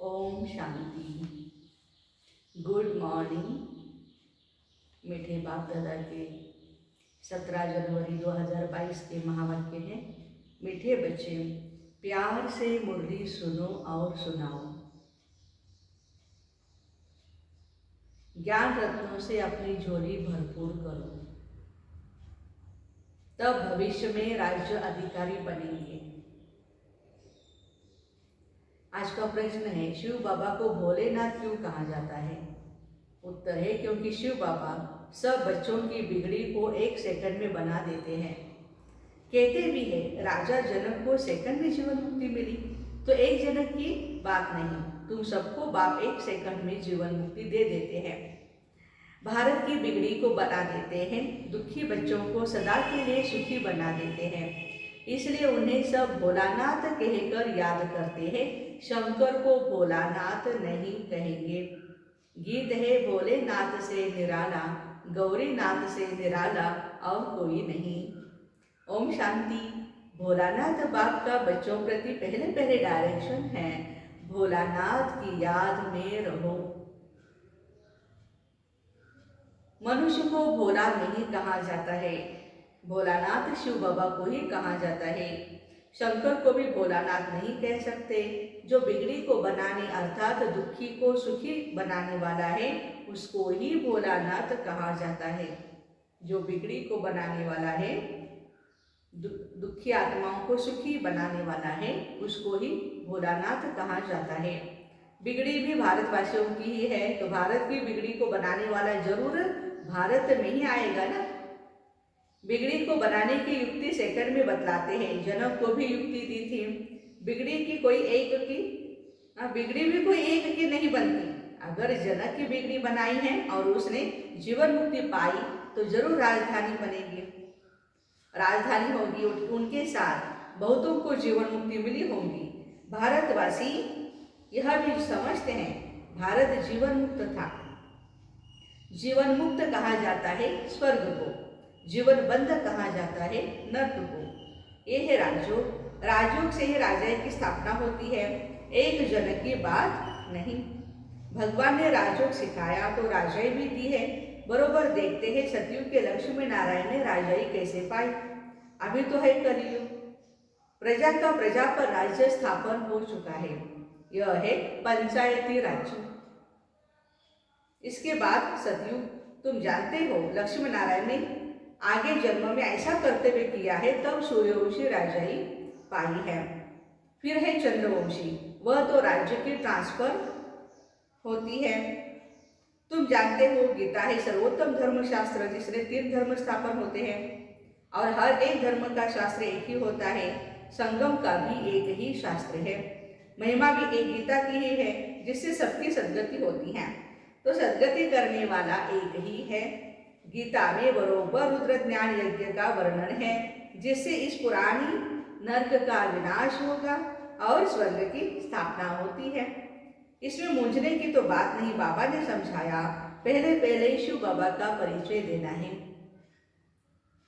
Om Shanti. Good morning. मीठे बाप दादा के 17 जनवरी 2022 के महावाक्य हैं। मीठे बच्चे, प्यार से मुरली सुनो और सुनाओ। ज्ञान रत्नों से अपनी झोली भरपूर करो, तब भविष्य में राज्य अधिकारी बनेंगे। आज का प्रश्न है, शिव बाबा को भोलेनाथ क्यों कहा जाता है? उत्तर है, क्योंकि शिव बाबा सब बच्चों की बिगड़ी को 1 सेकंड में बना देते हैं। कहते भी है, राजा जनक को सेकंड में जीवन मुक्ति मिली, तो एक जनक की बात नहीं, तुम सबको बाप 1 सेकंड में जीवन मुक्ति दे देते हैं। भारत की बिगड़ी को बना देते हैं, दुखी बच्चों को सदा के लिए सुखी बना देते हैं। इसलिए उन्हें सब भोलानाथ कहकर याद करते हैं। शंकर को भोलानाथ नहीं कहेंगे। गीत है, भोलेनाथ से निराला, गौरीनाथ से निराला और कोई नहीं। ओम शांति। भोलानाथ बाप का बच्चों प्रति पहले डायरेक्शन है, भोलानाथ की याद में रहो। मनुष्य को भोला नहीं कहा जाता है, भोलानाथ शिव बाबा को ही कहा जाता है। शंकर को भी भोलानाथ नहीं कह सकते। जो बिगड़ी को बनाने अर्थात दुखी को सुखी बनाने वाला है, उसको ही भोलानाथ कहा जाता है। जो बिगड़ी को बनाने वाला है, दुखी आत्माओं को सुखी बनाने वाला है, उसको ही भोलानाथ कहा जाता है। बिगड़ी भी भारतवासियों की ही है, तो भारत की बिगड़ी को बनाने वाला जरूर भारत में ही आएगा ना। बिगड़ी को बनाने की युक्ति सेकंड में बतलाते हैं। जनक को भी युक्ति दी थी, बिगड़ी की कोई एक की, बिगड़ी भी कोई एक की नहीं बनती। अगर जनक की बिगड़ी बनाई है और उसने जीवन मुक्ति पाई, तो जरूर राजधानी बनेगी, राजधानी होगी, उनके साथ बहुतों को जीवन मुक्ति मिली होगी। भारतवासी यह भी समझते हैं, भारत जीवन मुक्त था। जीवन मुक्त कहा जाता है स्वर्ग को, जीवन बंद कहा जाता है नर्क को। ये है राजयोग। राजयोग से ही राजा की स्थापना होती है, एक जनक की बात नहीं। भगवान ने राजयोग सिखाया तो राजाई भी दी है। बरोबर देखते हैं सतयुग के लक्ष्मी नारायण ने राजाई कैसे पाई। अभी तो है कलयुग, प्रजा का प्रजा पर राज्य स्थापन हो चुका है। यह है पंचायती राज्य। इसके बाद सतयुग, तुम जानते हो लक्ष्मी नारायण ने आगे जन्म में ऐसा कर्तव्य किया है, तब सूर्यवंशी राजाई पाई है। फिर है चंद्रवंशी, वह तो राज्य की ट्रांसफर होती है। तुम जानते हो गीता है सर्वोत्तम धर्मशास्त्र, जिसमें 3 धर्म स्थापन होते हैं और हर एक धर्म का शास्त्र एक ही होता है। संगम का भी एक ही शास्त्र है। महिमा भी एक गीता की ही है, जिससे सबकी सद्गति होती है। तो सद्गति करने वाला एक ही है। गीता में बरोबर रुद्र ज्ञान यज्ञ का वर्णन है, जिससे इस पुरानी नर्क का विनाश होगा और स्वर्ग की स्थापना होती है। इसमें मूंझने की तो बात नहीं, बाबा ने समझाया। पहले शिव बाबा का परिचय देना है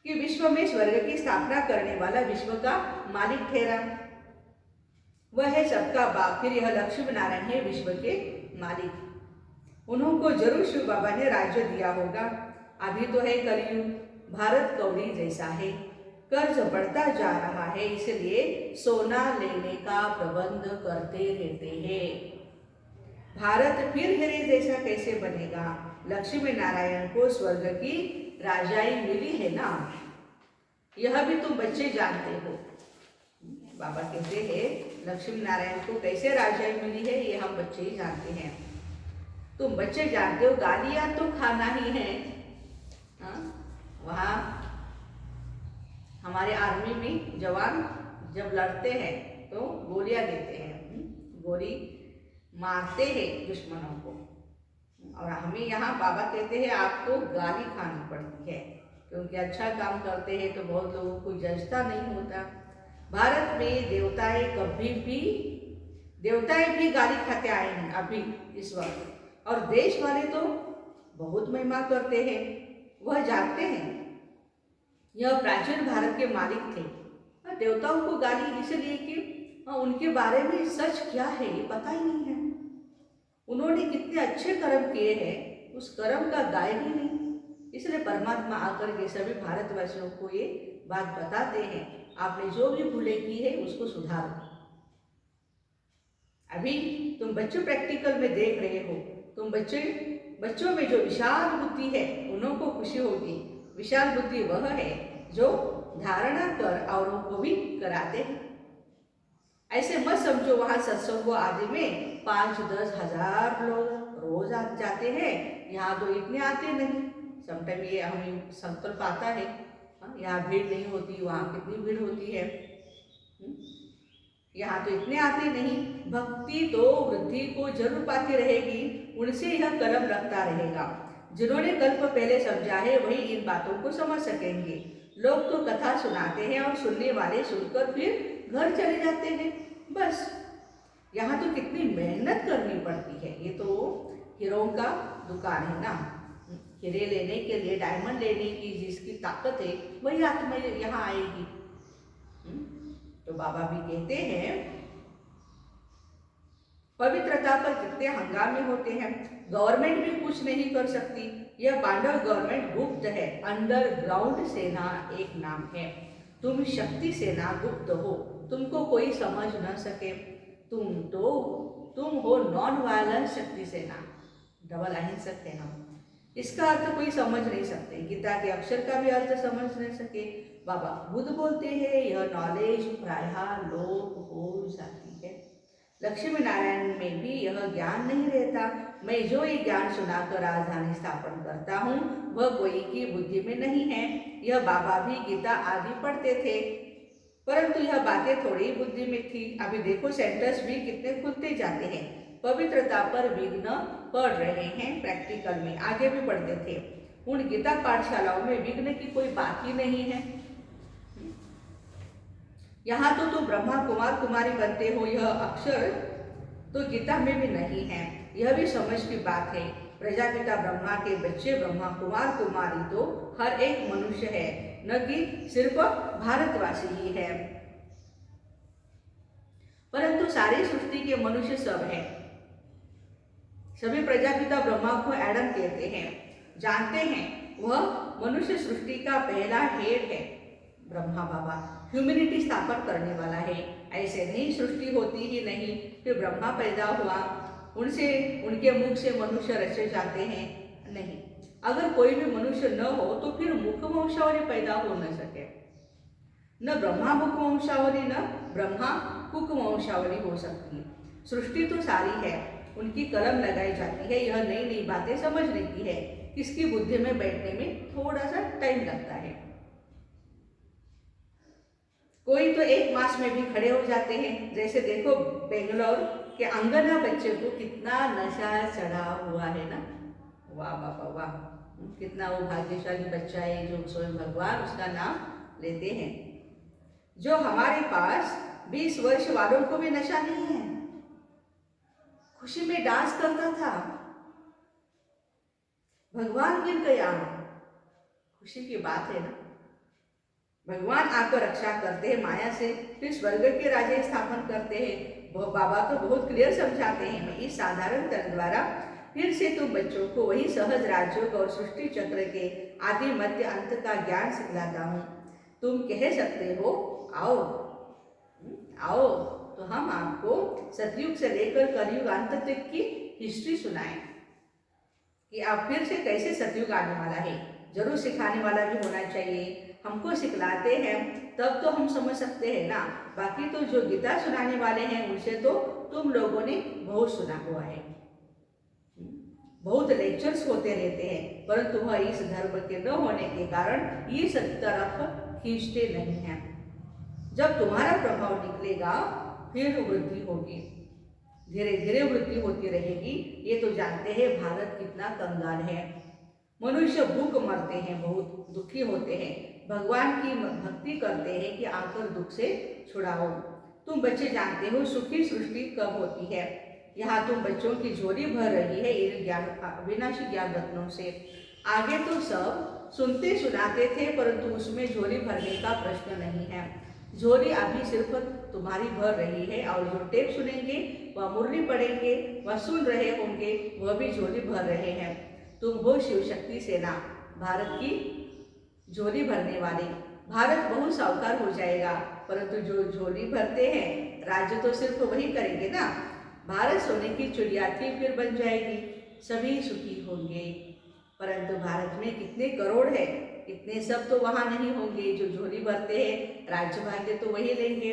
कि विश्व में स्वर्ग की स्थापना करने वाला विश्व का मालिक ठहरा, वह है सबका बाप। फिर यह लक्ष्मी नारायण है विश्व के मालिक। उन्होंने जरूर शिव बाबा ने राज्य दिया होगा। अभी तो है कलयुग, भारत कौड़ी जैसा है, कर्ज बढ़ता जा रहा है, इसलिए सोना लेने का प्रबंध करते रहते हैं। भारत फिर हीरे जैसा कैसे बनेगा? लक्ष्मी नारायण को स्वर्ग की राजाई मिली है ना, यह भी तुम बच्चे जानते हो। बाबा कहते हैं लक्ष्मी नारायण को कैसे राजाई मिली है, ये हम बच्चे ही जानते हैं। तुम बच्चे जानते हो, गालियां तो खाना ही है। वहाँ हमारे आर्मी में जवान जब लड़ते हैं तो गोलियां देते हैं, गोली मारते हैं दुश्मनों को। और हमें यहाँ बाबा कहते हैं आपको गाली खानी पड़ती है, क्योंकि अच्छा काम करते हैं तो बहुत लोगों को जजता नहीं होता। भारत में देवताएं भी गाली खाते आए हैं अभी इस वक्त, और देश वाले तो बहुत महिमा करते हैं। वह जानते हैं यह प्राचीन भारत के मालिक थे। देवताओं को गाली इसलिए कि उनके बारे में सच क्या है ये पता ही नहीं है। उन्होंने कितने अच्छे कर्म किए हैं, उस कर्म का दाय ही नहीं। इसलिए परमात्मा आकर के सभी भारतवासियों को ये बात बताते हैं, आपने जो भी भूले की है उसको सुधारो। अभी तुम बच्चों प्रैक्टिकल में देख रहे हो, तुम बच्चों में जो विशाल बुद्धि है उन्हों को खुशी होगी। विशाल बुद्धि वह है जो धारणा कर औरों को भी कराते हैं। ऐसे मत समझो वहां सत्संगों आदि में 5-10 हजार लोग रोज जाते हैं, यहाँ तो इतने आते नहीं। समटाइम ये हमें संकल्प आता है, यहाँ भीड़ नहीं होती, वहाँ कितनी भीड़ होती है। यहाँ तो इतने आते नहीं। भक्ति तो वृद्धि को जरूर पाती रहेगी, उनसे यह कलम रखता रहेगा। जिन्होंने कल्प पहले समझा है वही इन बातों को समझ सकेंगे। लोग तो कथा सुनाते हैं और सुनने वाले सुनकर फिर घर चले जाते हैं, बस। यहाँ तो कितनी मेहनत करनी पड़ती है। ये तो हीरों का दुकान है ना, हीरे लेने के लिए, डायमंड लेने की जिसकी ताकत है वही आत्मा यहाँ आएगी। तो बाबा भी कहते हैं पवित्रता पर कितने हंगामे होते हैं। गवर्नमेंट भी कुछ नहीं कर सकती। यह पांडव गवर्नमेंट गुप्त है, अंडरग्राउंड सेना एक नाम है। तुम शक्ति सेना गुप्त हो, तुमको कोई समझ न सके। तुम हो नॉन वायलेंस शक्ति सेना। डबल अहिंसक है हम। इसका अर्थ कोई समझ नहीं सकते, गीता के अक्षर का भी अर्थ समझ नहीं सके। बाबा बुद्ध बोलते हैं यह नॉलेज प्रायः लोप हो जाती है। लक्ष्मी नारायण में भी यह ज्ञान नहीं रहता। मैं जो ये ज्ञान सुनाकर राजधानी स्थापन करता हूँ वह कोई की बुद्धि में नहीं है। यह बाबा भी गीता आदि पढ़ते थे, परंतु यह बातें थोड़ी बुद्धि में थी। अभी देखो सेंटर्स भी कितने खुलते जाते हैं। पवित्रता पर विघ्न पढ़ रहे हैं, प्रैक्टिकल में आगे भी पढ़ते थे। उन गीता पाठशालाओं में विघ्न की कोई बात ही नहीं है। यहाँ तो तुम ब्रह्मा कुमार कुमारी बनते हो, यह अक्षर तो गीता में भी नहीं है। यह भी समझ की बात है। प्रजापिता ब्रह्मा के बच्चे ब्रह्मा कुमार कुमारी तो हर एक मनुष्य है, न कि सिर्फ भारतवासी ही है। परंतु सारी सृष्टि के मनुष्य सब है। सभी प्रजापिता ब्रह्मा को एडम कहते हैं, जानते हैं वह मनुष्य सृष्टि का पहला हेड है। ब्रह्मा बाबा ह्यूमैनिटी स्थापन करने वाला है। ऐसे नहीं सृष्टि होती ही नहीं, फिर ब्रह्मा पैदा हुआ, उनके मुख से मनुष्य रचे जाते हैं, नहीं। अगर कोई भी मनुष्य न हो तो फिर मुख वंशावली पैदा हो न सके। न ब्रह्मा मुख वंशावली न ब्रह्मा कुक वंशावली हो सकती है। सृष्टि तो सारी है, उनकी कलम लगाई जाती है। यह नई नई बातें समझने की है, किसकी बुद्धि में बैठने में थोड़ा सा टाइम लगता है। कोई तो 1 मास में भी खड़े हो जाते हैं। जैसे देखो बेंगलोर के अंगना बच्चे को कितना नशा चढ़ा हुआ है ना। वाह बाबा वाह, कितना वो भाग्यशाली बच्चा है जो स्वयं भगवान उसका नाम लेते हैं। जो हमारे पास 20 वर्ष वालों को भी नशा नहीं है, खुशी में डांस करता था, भगवान गिर गया, खुशी की बात है ना। भगवान आकर रक्षा करते हैं माया से, फिर स्वर्ग के राज्य स्थापन करते हैं। बाबा तो बहुत क्लियर समझाते हैं। मैं इस साधारण तरह द्वारा फिर से तुम बच्चों को वही सहज राजयोग और सृष्टि चक्र के आदि मध्य अंत का ज्ञान सिखलाता हूँ। तुम कह सकते हो आओ आओ, तो हम आपको सतयुग से लेकर कलयुग अंत तक की हिस्ट्री सुनाएं कि आप फिर से कैसे सतयुग आने वाला है। जरूर सिखाने वाला भी होना चाहिए। हमको सिखलाते हैं तब तो हम समझ सकते हैं ना। बाकी तो जो गीता सुनाने वाले हैं उनसे तो तुम लोगों ने बहुत सुना हुआ है, बहुत लेक्चर्स होते रहते हैं, परंतु वह इस धर्म के न होने के कारण इस तरफ खींचते नहीं हैं। जब तुम्हारा प्रभाव निकलेगा फिर वृद्धि होगी, धीरे धीरे वृद्धि होती रहेगी। ये तो जानते हैं भारत कितना कंगाल है। मनुष्य भूख मरते हैं, बहुत दुखी होते हैं, भगवान की भक्ति करते हैं कि आकर दुख से छुड़ाओ। तुम बच्चे जानते हो सुखी सृष्टि कब होती है। यहाँ तुम बच्चों की झोली भर रही है इन ज्ञान अविनाशी ज्ञान रत्नों से। आगे तो सब सुनते सुनाते थे, परंतु उसमें झोली भरने का प्रश्न नहीं है। झोली अभी सिर्फ तुम्हारी भर रही है, और जो टेप सुनेंगे वह मुरली पढ़ेंगे, वह सुन रहे होंगे, वह भी झोली भर रहे हैं। तुम हो शिव शक्ति सेना, भारत की झोली भरने वाले। भारत बहुत साहूकार हो जाएगा, परंतु जो झोली भरते हैं राज्य तो सिर्फ वही करेंगे ना। भारत सोने की चिड़िया थी फिर बन जाएगी, सभी सुखी होंगे। परंतु भारत में कितने करोड़ है, इतने सब तो वहाँ नहीं होंगे। जो झोली भरते हैं राज्य भाग्य तो वही लेंगे,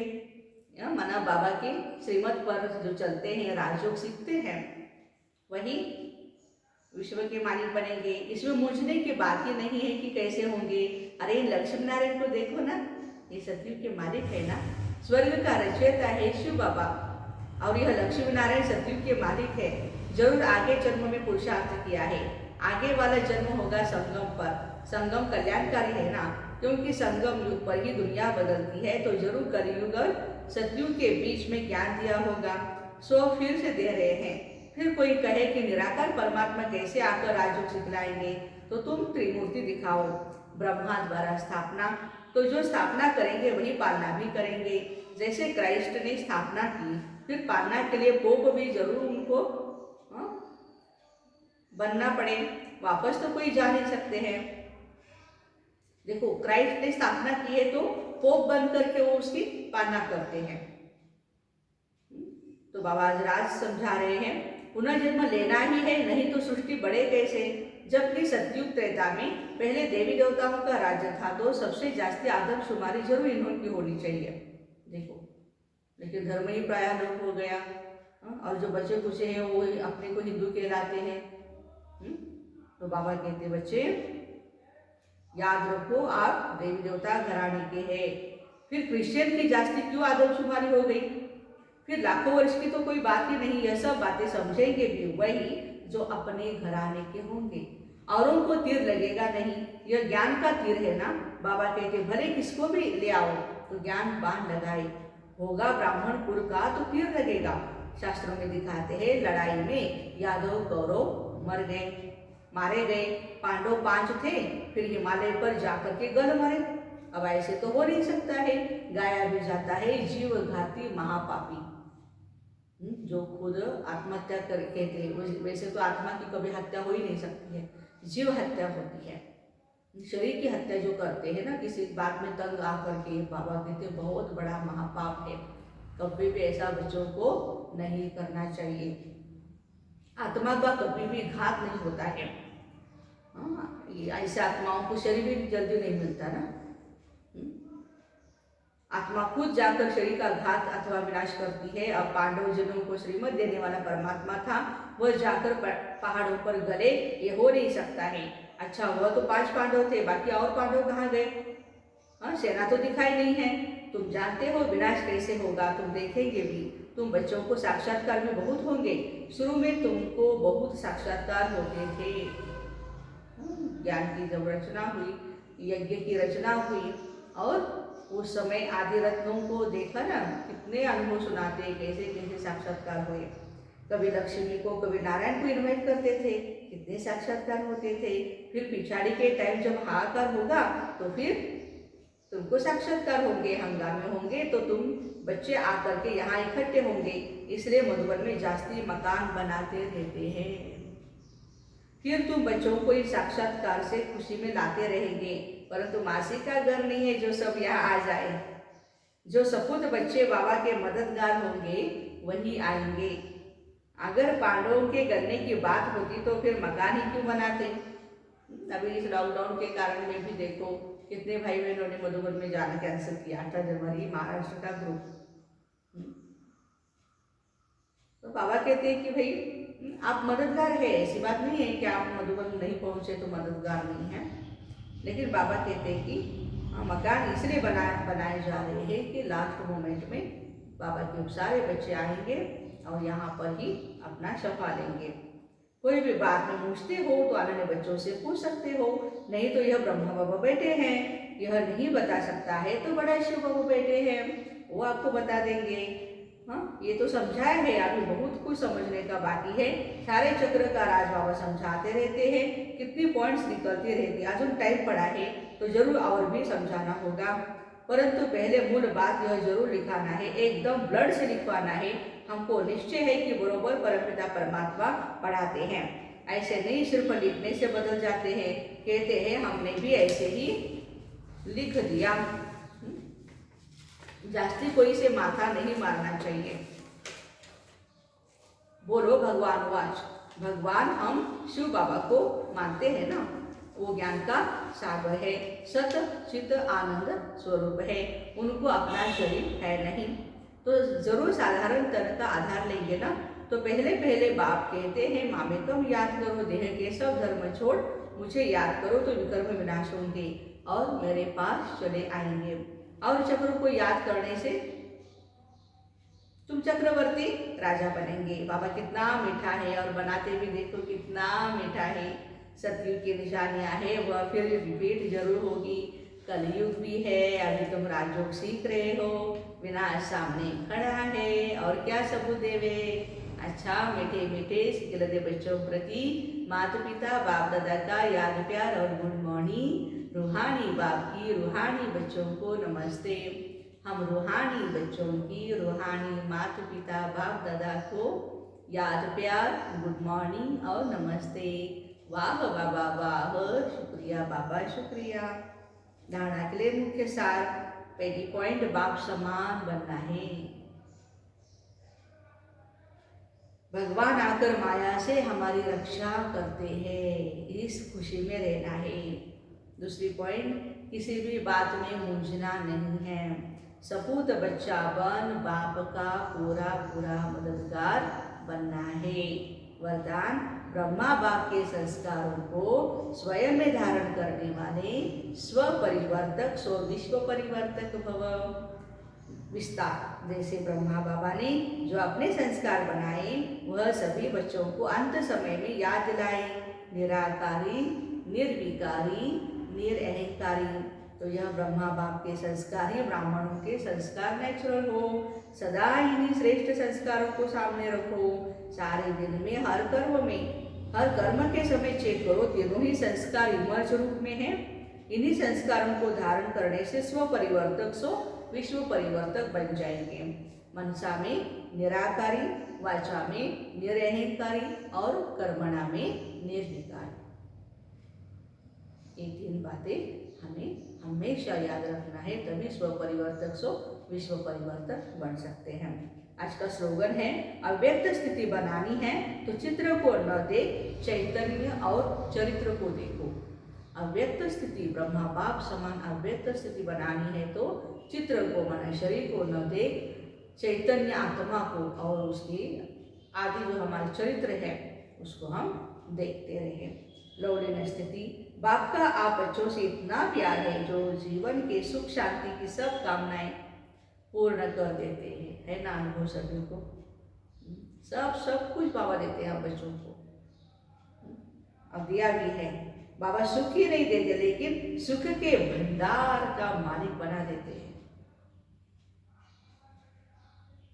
मना बाबा के श्रीमत पर जो चलते हैं, राजयोग सीखते हैं, वही विश्व के मालिक बनेंगे। इसमें मूझने की बात ही नहीं है कि कैसे होंगे। अरे इन लक्ष्मी नारायण को देखो ना, ये सतयुग के मालिक है ना, स्वर्ग का रचयिता है शिव बाबा, और यह लक्ष्मी नारायण सतयुग के मालिक है। जरूर आगे जन्म में पुरुषार्थ किया है, आगे वाला जन्म होगा संगम पर। संगम कल्याणकारी है ना, क्योंकि संगम युग पर ही दुनिया बदलती है। तो जरूर कलयुग और सतयुग के बीच में ज्ञान दिया होगा, सो फिर से दे रहे हैं। फिर कोई कहे कि निराकार परमात्मा कैसे आकर राजयोग सिखलाएंगे, तो तुम त्रिमूर्ति दिखाओ। ब्रह्मा द्वारा स्थापना, तो जो स्थापना करेंगे वही पालना भी करेंगे। जैसे क्राइस्ट ने स्थापना की, फिर पालना के लिए पोप भी जरूर उनको बनना पड़े, वापस तो कोई जा नहीं सकते हैं। देखो क्राइस्ट ने स्थापना की है तो पोप बन करके वो उसकी पालना करते हैं। तो बाबा आज राज समझा रहे हैं, पुनर्जन्म लेना ही है, नहीं तो सृष्टि बढ़े कैसे। जबकि सतयुग त्रेता में पहले देवी देवताओं का राज्य था, तो सबसे जास्ती आदमशुमारी जरूर इन्होंने की होनी चाहिए। देखो लेकिन धर्म ही प्राय लोप हो गया, और जो बच्चे कुछ हैं वो अपने को हिंदू कहलाते हैं। तो बाबा कहते बच्चे याद रखो आप देवी देवता घराने के हैं। फिर क्रिश्चियन की जास्ती क्यों आदमशुमारी हो गई, फिर लाखों वर्ष की तो कोई बात ही नहीं। यह सब बातें समझेंगे भी वही जो अपने घराने के होंगे, औरों को तीर लगेगा नहीं। यह ज्ञान का तीर है ना। बाबा कहते भले किसको भी ले आओ तो ज्ञान बाण लगाए, होगा ब्राह्मण कुल का तो तीर लगेगा। शास्त्रों में दिखाते हैं लड़ाई में यादव कौरव मारे गए। पांडव 5 थे, फिर हिमालय पर जाकर के गल मरे। अब ऐसे तो हो नहीं सकता है, गाया भी जाता है जीव घाती महापापी, जो खुद आत्महत्या कर कहते हैं। वैसे तो आत्मा की कभी हत्या हो ही नहीं सकती है, जीव हत्या होती है। शरीर की हत्या जो करते हैं ना, किसी बात में तंग आकर के, बाबा कहते बहुत बड़ा महापाप है। कभी भी ऐसा बच्चों को नहीं करना चाहिए। आत्मा का कभी भी घात नहीं होता है। ऐसे आत्माओं को शरीर भी जल्दी नहीं मिलता ना। आत्मा खुद जाकर शरीर का घात अथवा विनाश करती है। अब पांडव जनों को श्रीमत देने वाला परमात्मा था, वह जाकर पहाड़ों पर गले, ये हो नहीं सकता है। अच्छा वह तो 5 पांडव थे, बाकी और पांडव कहाँ गए? सेना तो दिखाई नहीं है। तुम जानते हो विनाश कैसे होगा, तुम देखेंगे भी। तुम बच्चों को साक्षात्कार में बहुत होंगे, शुरू में तुमको बहुत साक्षात्कार होते थे। ज्ञान की जब रचना हुई, यज्ञ की रचना हुई, और उस समय आदि रत्नों को देखा ना, कितने अनुभव सुनाते, कैसे कैसे साक्षात्कार हुए। कभी लक्ष्मी को, कभी नारायण को इन्वाइट करते थे, कितने साक्षात्कार होते थे। फिर पिछाड़ी के टाइम जब हाहाकार होगा तो फिर तुमको साक्षात्कार होंगे, हंगामे होंगे, तो तुम बच्चे आकर के यहाँ इकट्ठे होंगे। इसलिए मधुबन में जास्ती मकान बनाते रहते हैं। फिर तुम बच्चों को इस साक्षात्कार से खुशी में लाते रहेंगे। परंतु मासी का घर नहीं है जो सब यहाँ आ जाए। जो सपूत बच्चे बाबा के मददगार होंगे वही आएंगे। अगर पांडवों के गलने की बात होती तो फिर मकान ही क्यों बनाते। अभी इस लॉकडाउन के कारण में भी देखो कितने भाई बहनों ने मधुबन में जाना कैंसिल किया। 18 जनवरी महाराष्ट्र का ग्रुप। तो बाबा कहते हैं कि भाई आप मददगार है, ऐसी बात नहीं है कि आप मधुबन नहीं पहुंचे तो मददगार नहीं है। लेकिन बाबा कहते हैं कि मकान इसलिए बनाए जा रहे हैं कि लास्ट मोमेंट में बाबा के सारे बच्चे आएंगे और यहाँ पर ही अपना शफा लेंगे। कोई भी बात में पूछते हो तो अन्य बच्चों से पूछ सकते हो, नहीं तो यह ब्रह्मा बाबा बैठे हैं, यह नहीं बता सकता है तो बड़ा शिव बाबू बैठे हैं, वो आपको बता देंगे। ये तो समझाया है, अभी बहुत कुछ समझने का बाकी है। सारे चक्र का राज बाबा समझाते रहते हैं, कितनी पॉइंट्स निकलती रहती है। आज हम टाइम पड़ा है तो जरूर और भी समझाना होगा। परंतु पहले मूल बात यह जरूर लिखाना है, एकदम ब्लड से लिखवाना है। हमको निश्चय है कि बरोबर परमपिता परमात्मा पढ़ाते हैं। ऐसे नहीं सिर्फ लिखने से बदल जाते हैं। कहते हैं हमने भी ऐसे ही लिख दिया। जास्ती कोई से माथा नहीं मारना चाहिए। बोलो भगवान वाच। भगवान हम शिव बाबा को मानते हैं ना, वो ज्ञान का सागर है, सत चित आनंद स्वरूप है, उनको अपना शरीर है नहीं। तो जरूर साधारण तन का आधार लेंगे ना। तो पहले पहले बाप कहते हैं मामेकम याद करो, देह के सब धर्म छोड़ मुझे याद करो तो विकर्म विनाश होंगे और मेरे पास चले आएंगे। और चक्र को याद करने से तुम चक्रवर्ती राजा बनेंगे। बाबा कितना मीठा है और बनाते भी देखो कितना मीठा है। सतयुग की निशानियां है, वह फिर रिपीट जरूर होगी। कलयुग भी है, अभी तुम राजयोग सीख रहे हो, विनाश सामने खड़ा है और क्या सबूत देवे। अच्छा मीठे मीठे सिखलते बच्चों प्रति माता पिता बाप दादा का याद प्यार और गुड मॉर्निंग। रूहानी बाप की रूहानी बच्चों को नमस्ते। हम रूहानी बच्चों की रूहानी माता पिता बाप दादा को याद प्यार गुड मॉर्निंग और नमस्ते। वाह बाबा वाह, शुक्रिया बाबा शुक्रिया। धारणा के लिए मुख्य सार, पहली पॉइंट बाप समान बनना है। भगवान आकर माया से हमारी रक्षा करते हैं, इस खुशी में रहना है। दूसरी पॉइंट, किसी भी बात में मूंझना नहीं है। सपूत बच्चा बन बाप का पूरा पूरा मददगार बनना है। वरदान, ब्रह्मा बाप के संस्कारों को स्वयं में धारण करने वाले स्व परिवर्तक स्व विश्व परिवर्तक भव। विस्तार, जैसे ब्रह्मा बाबा ने जो अपने संस्कार बनाए वह सभी बच्चों को अंत समय में याद दिलाए। निराकारी, निर्विकारी, निरअहंकारी। तो यह ब्रह्मा बाप के संस्कार ही ब्राह्मणों के संस्कार नेचुरल हो। सदा इन्हीं श्रेष्ठ संस्कारों को सामने रखो। सारे दिन में हर कर्म के समय चेक करो, तीनों ही संस्कार इमर्ज रूप में है। इन्हीं संस्कारों को धारण करने से स्व परिवर्तक सो विश्व परिवर्तक बन जाएंगे। मनसा में निराकारी, वाचा में निरअहंकारी और कर्मणा में निर्विकारी। ये तीन बातें हमें हमेशा याद रखना है, तभी स्व परिवर्तक सो विश्व परिवर्तक बन सकते हैं। आज का स्लोगन है, अव्यक्त स्थिति बनानी है तो चित्र को न देख चैतन्य और चरित्र को देखो। अव्यक्त स्थिति, ब्रह्मा बाप समान अव्यक्त स्थिति बनानी है तो चित्र को माना शरीर को न देख चैतन्य आत्मा को और उसकी आदि जो हमारे चरित्र है उसको हम देखते रहे। लौलीन स्थिति, बाप का आप बच्चों से इतना प्यार है जो जीवन के सुख शांति की सब कामनाएं पूर्ण कर देते हैं, है ना अनुभव सभी को। सब कुछ बाबा देते हैं बच्चों को, अब दिया भी है। बाबा सुख ही नहीं देते लेकिन सुख के भंडार का मालिक बना देते हैं।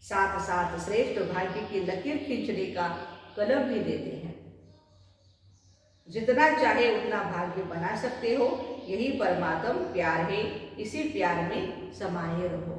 साथ साथ श्रेष्ठ भाग्य की लकीर खींचने का कलम भी देते हैं। जितना चाहे उतना भाग्य बना सकते हो, यही परमात्म प्यार है, इसी प्यार में समाये रहो।